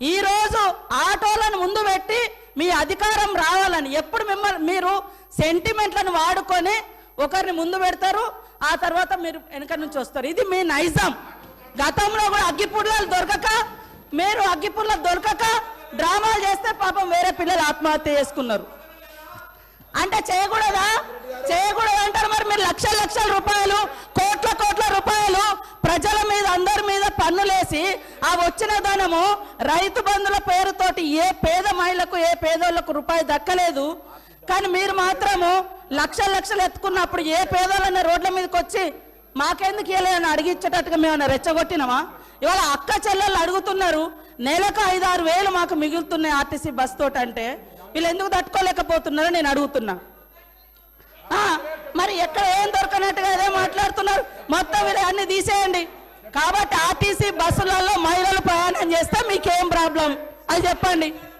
ఈరోజు ఆటోలను ముందు పెట్టి మీ అధికారం రావాలని ఎప్పుడు మిమ్మల్ని మీరు సెంటిమెంట్లను వాడుకొని ఒకరిని ముందు పెడతారు, ఆ తర్వాత మీరు వెనక నుంచి వస్తారు. ఇది మీ నైజం. గతంలో కూడా అగ్గిపుల్లలు దొరకక మీరు అగ్గిపుల్లలు దొరకక డ్రామాలు చేస్తే పాపం వేరే పిల్లలు ఆత్మహత్య చేసుకున్నారు. అంటే చేయకూడదా? చేయకూడదు అంటారు. మరి మీరు లక్షల లక్షల రూపాయలు, కోట్ల కోట్ల రూపాయలు ప్రజల మీద అందరి మీద పన్నులేసి ఆ వచ్చిన ధనము రైతు బంధుల పేరుతోటి ఏ పేద మహిళకు ఏ పేదోళ్లకు రూపాయి దక్కలేదు. కానీ మీరు మాత్రము లక్షల లక్షలు ఎత్తుకున్నప్పుడు ఏ పేదోళ్ళని రోడ్ల మీదకి వచ్చి మాకెందుకు ఇవ్వలేదని అడిగించేటట్టుగా మేము రెచ్చగొట్టినామా? ఇవాళ అక్క చెల్లెళ్ళు అడుగుతున్నారు, నెలకు 5-6 వేలు మాకు మిగులుతున్నాయి ఆర్టీసీ బస్ తోటి. అంటే వీళ్ళు ఎందుకు తట్టుకోలేకపోతున్నారో నేను అడుగుతున్నా. మరి ఎక్కడ ఏం దొరకనట్టుగా అదే మాట్లాడుతున్నారు. మొత్తం వీళ్ళు అన్ని తీసేయండి. కాబట్టి ఆర్టీసీ బస్సులలో మహిళలు ప్రయాణం చేస్తే మీకేం ప్రాబ్లం అది చెప్పండి.